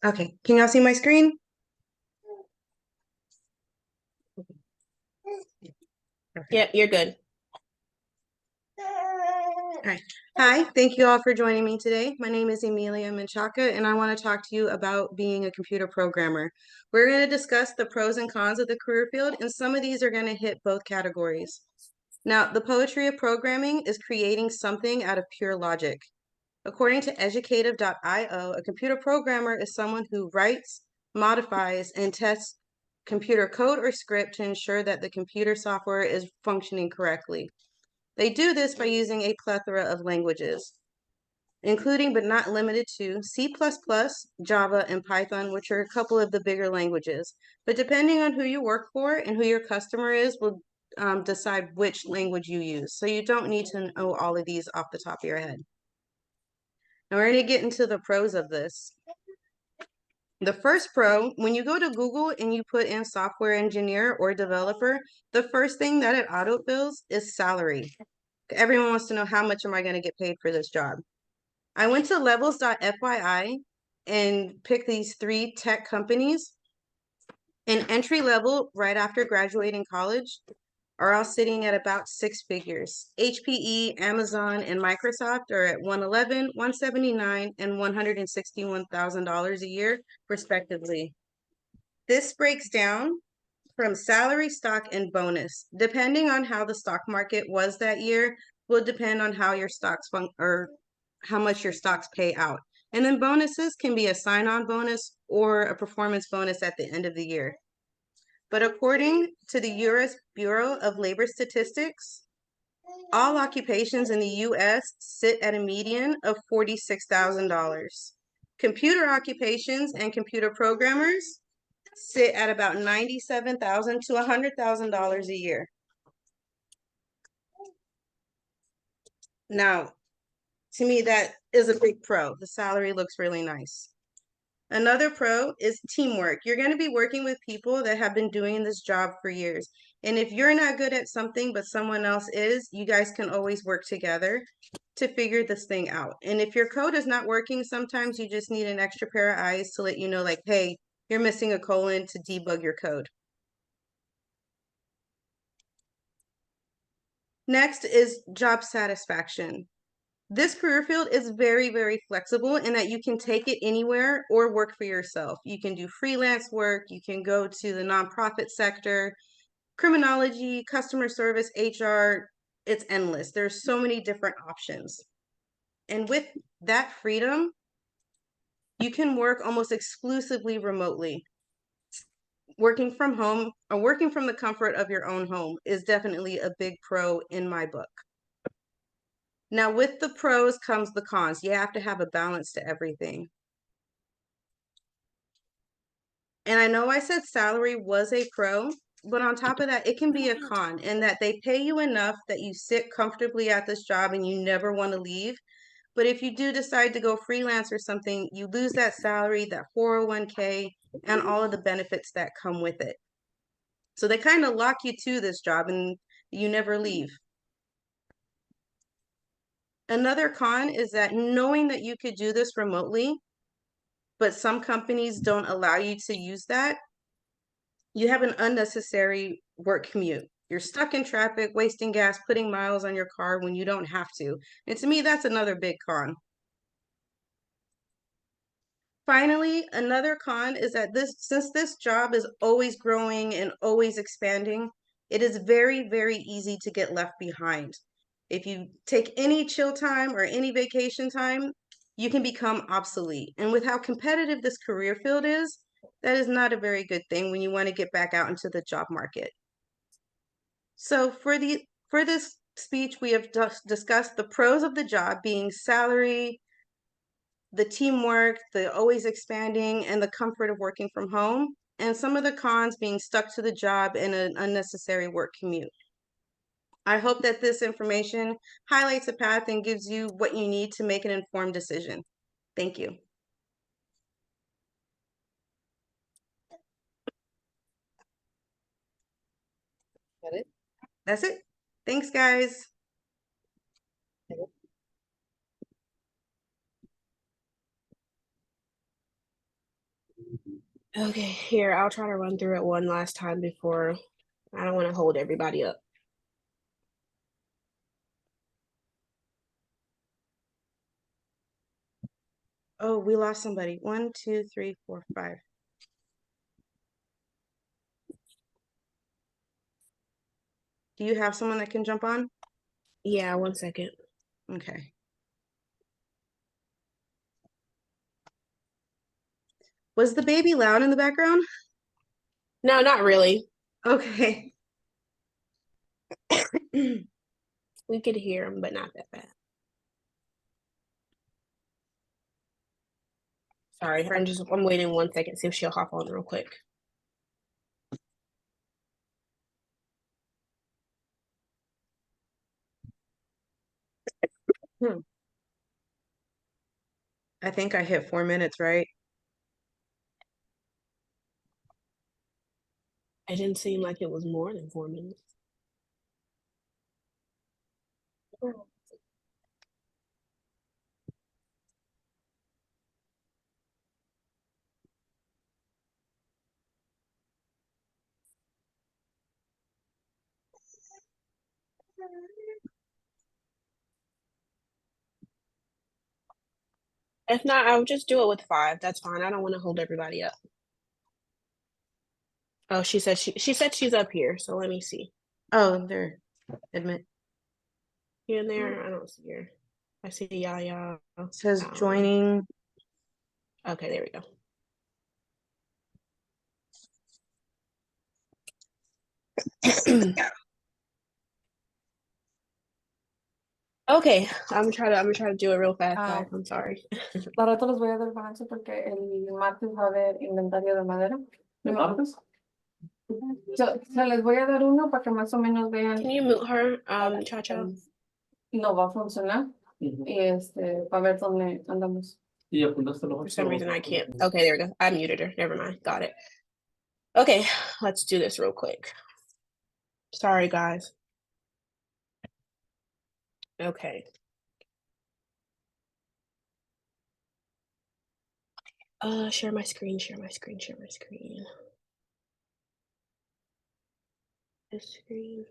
Okay, can y'all see my screen? Okay. Yeah, you're good. All right. Hi, thank you all for joining me today. My name is Emilia Menchaca, and I want to talk to you about being a computer programmer. We're going to discuss the pros and cons of the career field, and some of these are going to hit both categories. Now, the poetry of programming is creating something out of pure logic. According to educative.io, a computer programmer is someone who writes, modifies, and tests computer code or script to ensure that the computer software is functioning correctly. They do this by using a plethora of languages, including but not limited to C++, Java, and Python, which are a couple of the bigger languages. But depending on who you work for and who your customer is, will decide which language you use. So you don't need to know all of these off the top of your head. Now we're going to get into the pros of this. The first pro, when you go to Google and you put in software engineer or developer, the first thing that it autofills is salary. Everyone wants to know, how much am I going to get paid for this job? I went to levels.fyi and picked these 3 tech companies. And entry level, right after graduating college, are all sitting at about 6 figures. HPE, Amazon, and Microsoft are at $111, $179, and $161,000 a year, respectively. This breaks down from salary, stock, and bonus. Depending on how the stock market was that year, will depend on how your stocks or how much your stocks pay out. And then bonuses can be a sign-on bonus or a performance bonus at the end of the year. But according to the U.S. Bureau of Labor Statistics, all occupations in the U.S. sit at a median of $46,000. Computer occupations and computer programmers sit at about $97,000 to $100,000 a year. Now, to me, that is a big pro. The salary looks really nice. Another pro is teamwork. You're going to be working with people that have been doing this job for years. And if you're not good at something, but someone else is, you guys can always work together to figure this thing out. And if your code is not working, sometimes you just need an extra pair of eyes to let you know, like, hey, you're missing a colon, to debug your code. Next is job satisfaction. This career field is very, very flexible in that you can take it anywhere or work for yourself. You can do freelance work, you can go to the nonprofit sector, criminology, customer service, HR, it's endless. There's so many different options. And with that freedom, you can work almost exclusively remotely. Working from home or working from the comfort of your own home is definitely a big pro in my book. Now, with the pros comes the cons. You have to have a balance to everything. And I know I said salary was a pro, but on top of that, it can be a con in that they pay you enough that you sit comfortably at this job and you never want to leave. But if you do decide to go freelance or something, you lose that salary, that 401k, and all of the benefits that come with it. So they kind of lock you to this job and you never leave. Another con is that knowing that you could do this remotely, but some companies don't allow you to use that, you have an unnecessary work commute. You're stuck in traffic, wasting gas, putting miles on your car when you don't have to. And to me, that's another big con. Finally, another con is that since this job is always growing and always expanding, it is very, very easy to get left behind. If you take any chill time or any vacation time, you can become obsolete. And with how competitive this career field is, that is not a very good thing when you want to get back out into the job market. So for this speech, we have discussed the pros of the job being salary, the teamwork, the always expanding, and the comfort of working from home, and some of the cons being stuck to the job and an unnecessary work commute. I hope that this information highlights a path and gives you what you need to make an informed decision. Thank you. Got it? That's it. Thanks, guys. Okay, here, I'll try to run through it one last time before I don't want to hold everybody up. Oh, we lost somebody. 1, 2, 3, 4, 5. Do you have someone that can jump on? Yeah, 1 second. Okay. Was the baby loud in the background? No, not really. Okay. We could hear him, but not that bad. Sorry, I'm waiting 1 second, see if she'll hop on real quick. I think I hit 4 minutes, right? It didn't seem like it was more than 4 minutes. If not, I'll just do it with 5. That's fine. I don't want to hold everybody up. Oh, she said she's up here, so let me see. Oh, there. Admit. Here and there, I don't see her. I see Yaya. It says joining. Okay, there we go. Okay, I'm gonna try to do it real fast, guys. I'm sorry. Al rato les voy a dar el balance porque el martes va a haber inventario de madera. ¿De martes? Se les voy a dar uno para que más o menos vean. Can you mute her, Chacha? No va a funcionar. Y para ver dónde andamos. For some reason I can't. Okay, there we go. I muted her. Never mind. Got it. Okay, let's do this real quick. Sorry, guys. Okay. Share my screen, share my screen, share my screen. This screen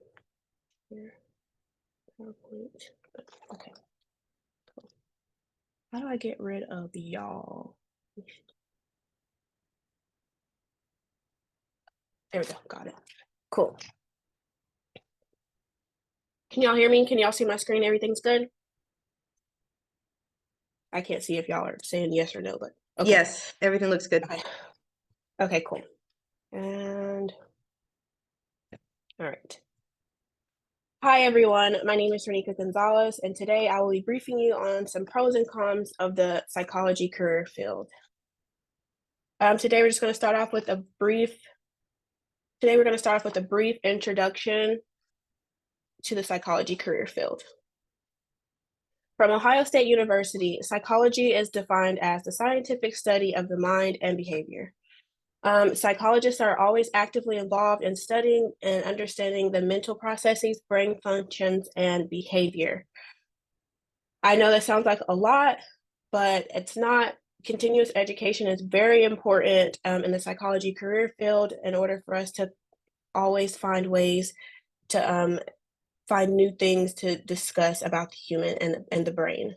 here. PowerPoint. Okay. Cool. How do I get rid of y'all? There we go. Got it. Cool. Can y'all hear me? Can y'all see my screen? Everything's good? I can't see if y'all are saying yes or no, but okay. Yes, everything looks good. Okay. Okay, cool. And all right. Hi, everyone. My name is Reneka Gonzalez, and today I will be briefing you on some pros and cons of the psychology career field. Today we're just going to start off with a brief introduction to the psychology career field. From Ohio State University, psychology is defined as the scientific study of the mind and behavior. Psychologists are always actively involved in studying and understanding the mental processes, brain functions, and behavior. I know that sounds like a lot, but it's not. Continuous education is very important in the psychology career field in order for us to always find ways to find new things to discuss about the human and the brain.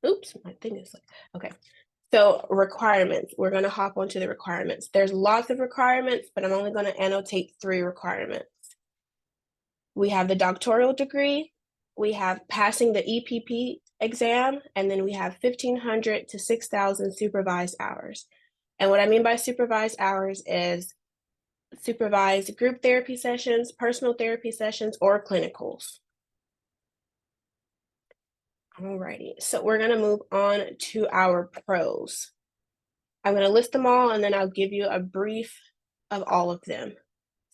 Oops, my thing is like, okay. So requirements, we're going to hop onto the requirements. There's lots of requirements, but I'm only going to annotate 3 requirements. We have the doctoral degree, we have passing the EPP exam, and then we have 1,500 to 6,000 supervised hours. And what I mean by supervised hours is supervised group therapy sessions, personal therapy sessions, or clinicals. Alrighty, so we're gonna move on to our pros. I'm gonna list them all and then I'll give you a brief of all of them.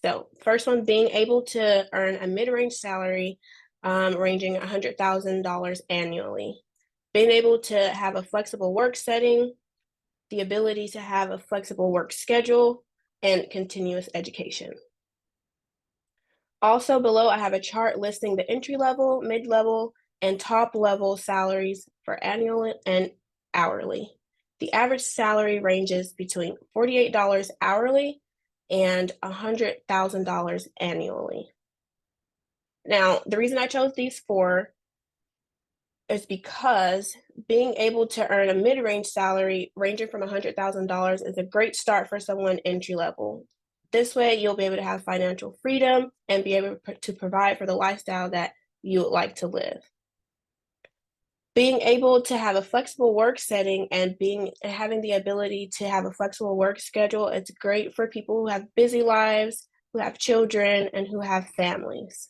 So first one, being able to earn a mid-range salary ranging $100,000 annually. Being able to have a flexible work setting, the ability to have a flexible work schedule, and continuous education. Also below, I have a chart listing the entry-level, mid-level, and top-level salaries for annual and hourly. The average salary ranges between $48 hourly and $100,000 annually. Now, the reason I chose these four is because being able to earn a mid-range salary ranging from $100,000 is a great start for someone entry level. This way, you'll be able to have financial freedom and be able to provide for the lifestyle that you would like to live. Being able to have a flexible work setting and having the ability to have a flexible work schedule, it's great for people who have busy lives, who have children, and who have families.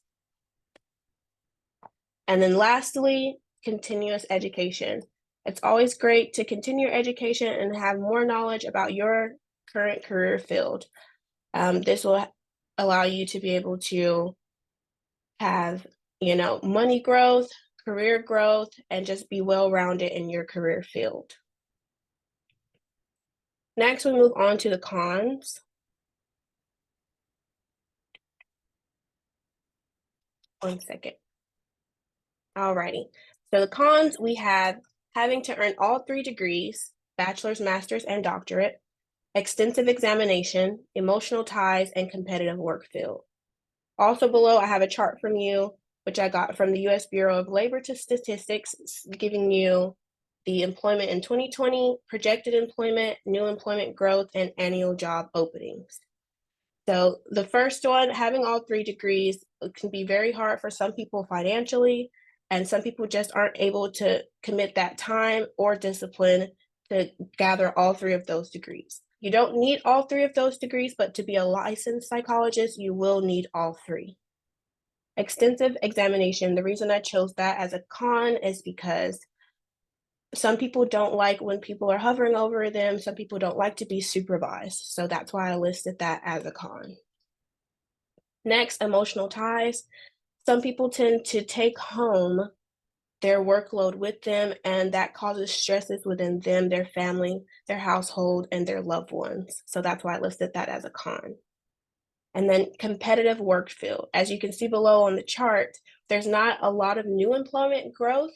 And then lastly, continuous education. It's always great to continue your education and have more knowledge about your current career field. This will allow you to be able to have, money growth, career growth, and just be well-rounded in your career field. Next, we move on to the cons. One second. Alrighty. So the cons, we have having to earn all 3 degrees, bachelor's, master's, and doctorate, extensive examination, emotional ties, and competitive work field. Also below, I have a chart from you, which I got from the U.S. Bureau of Labor Statistics, giving you the employment in 2020, projected employment, new employment growth, and annual job openings. So the first one, having all 3 degrees, can be very hard for some people financially, and some people just aren't able to commit that time or discipline to gather all 3 of those degrees. You don't need all 3 of those degrees, but to be a licensed psychologist, you will need all 3. Extensive examination. The reason I chose that as a con is because some people don't like when people are hovering over them. Some people don't like to be supervised. So that's why I listed that as a con. Next, emotional ties. Some people tend to take home their workload with them, and that causes stresses within them, their family, their household, and their loved ones. So that's why I listed that as a con. And then competitive work field. As you can see below on the chart, there's not a lot of new employment growth,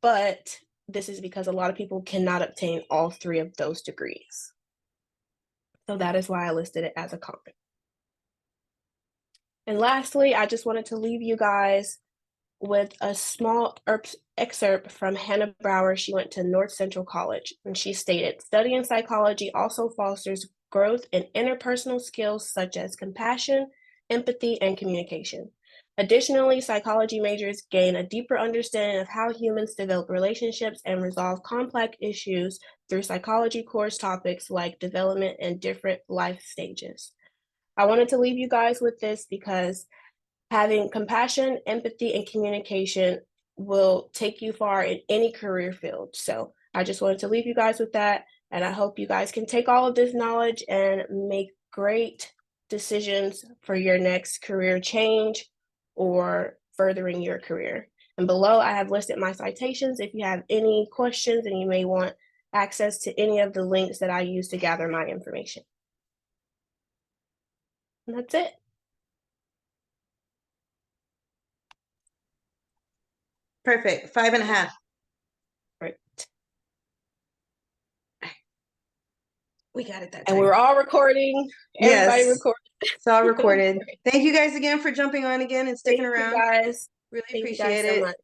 but this is because a lot of people cannot obtain all 3 of those degrees. So that is why I listed it as a con. And lastly, I just wanted to leave you guys with a small excerpt from Hannah Brower. She went to North Central College, and she stated, "Studying psychology also fosters growth in interpersonal skills such as compassion, empathy, and communication. Additionally, psychology majors gain a deeper understanding of how humans develop relationships and resolve complex issues through psychology course topics like development and different life stages." I wanted to leave you guys with this because having compassion, empathy, and communication will take you far in any career field. So I just wanted to leave you guys with that. And I hope you guys can take all of this knowledge and make great decisions for your next career change or furthering your career. And below, I have listed my citations if you have any questions and you may want access to any of the links that I use to gather my information. And that's it. Perfect. 5.5. Right. We got it that And time. we're all recording. Everybody Yes. recording. It's all recorded. Thank you guys again for jumping on again and sticking Thank you around. guys. Really Thank you appreciate guys so it. much.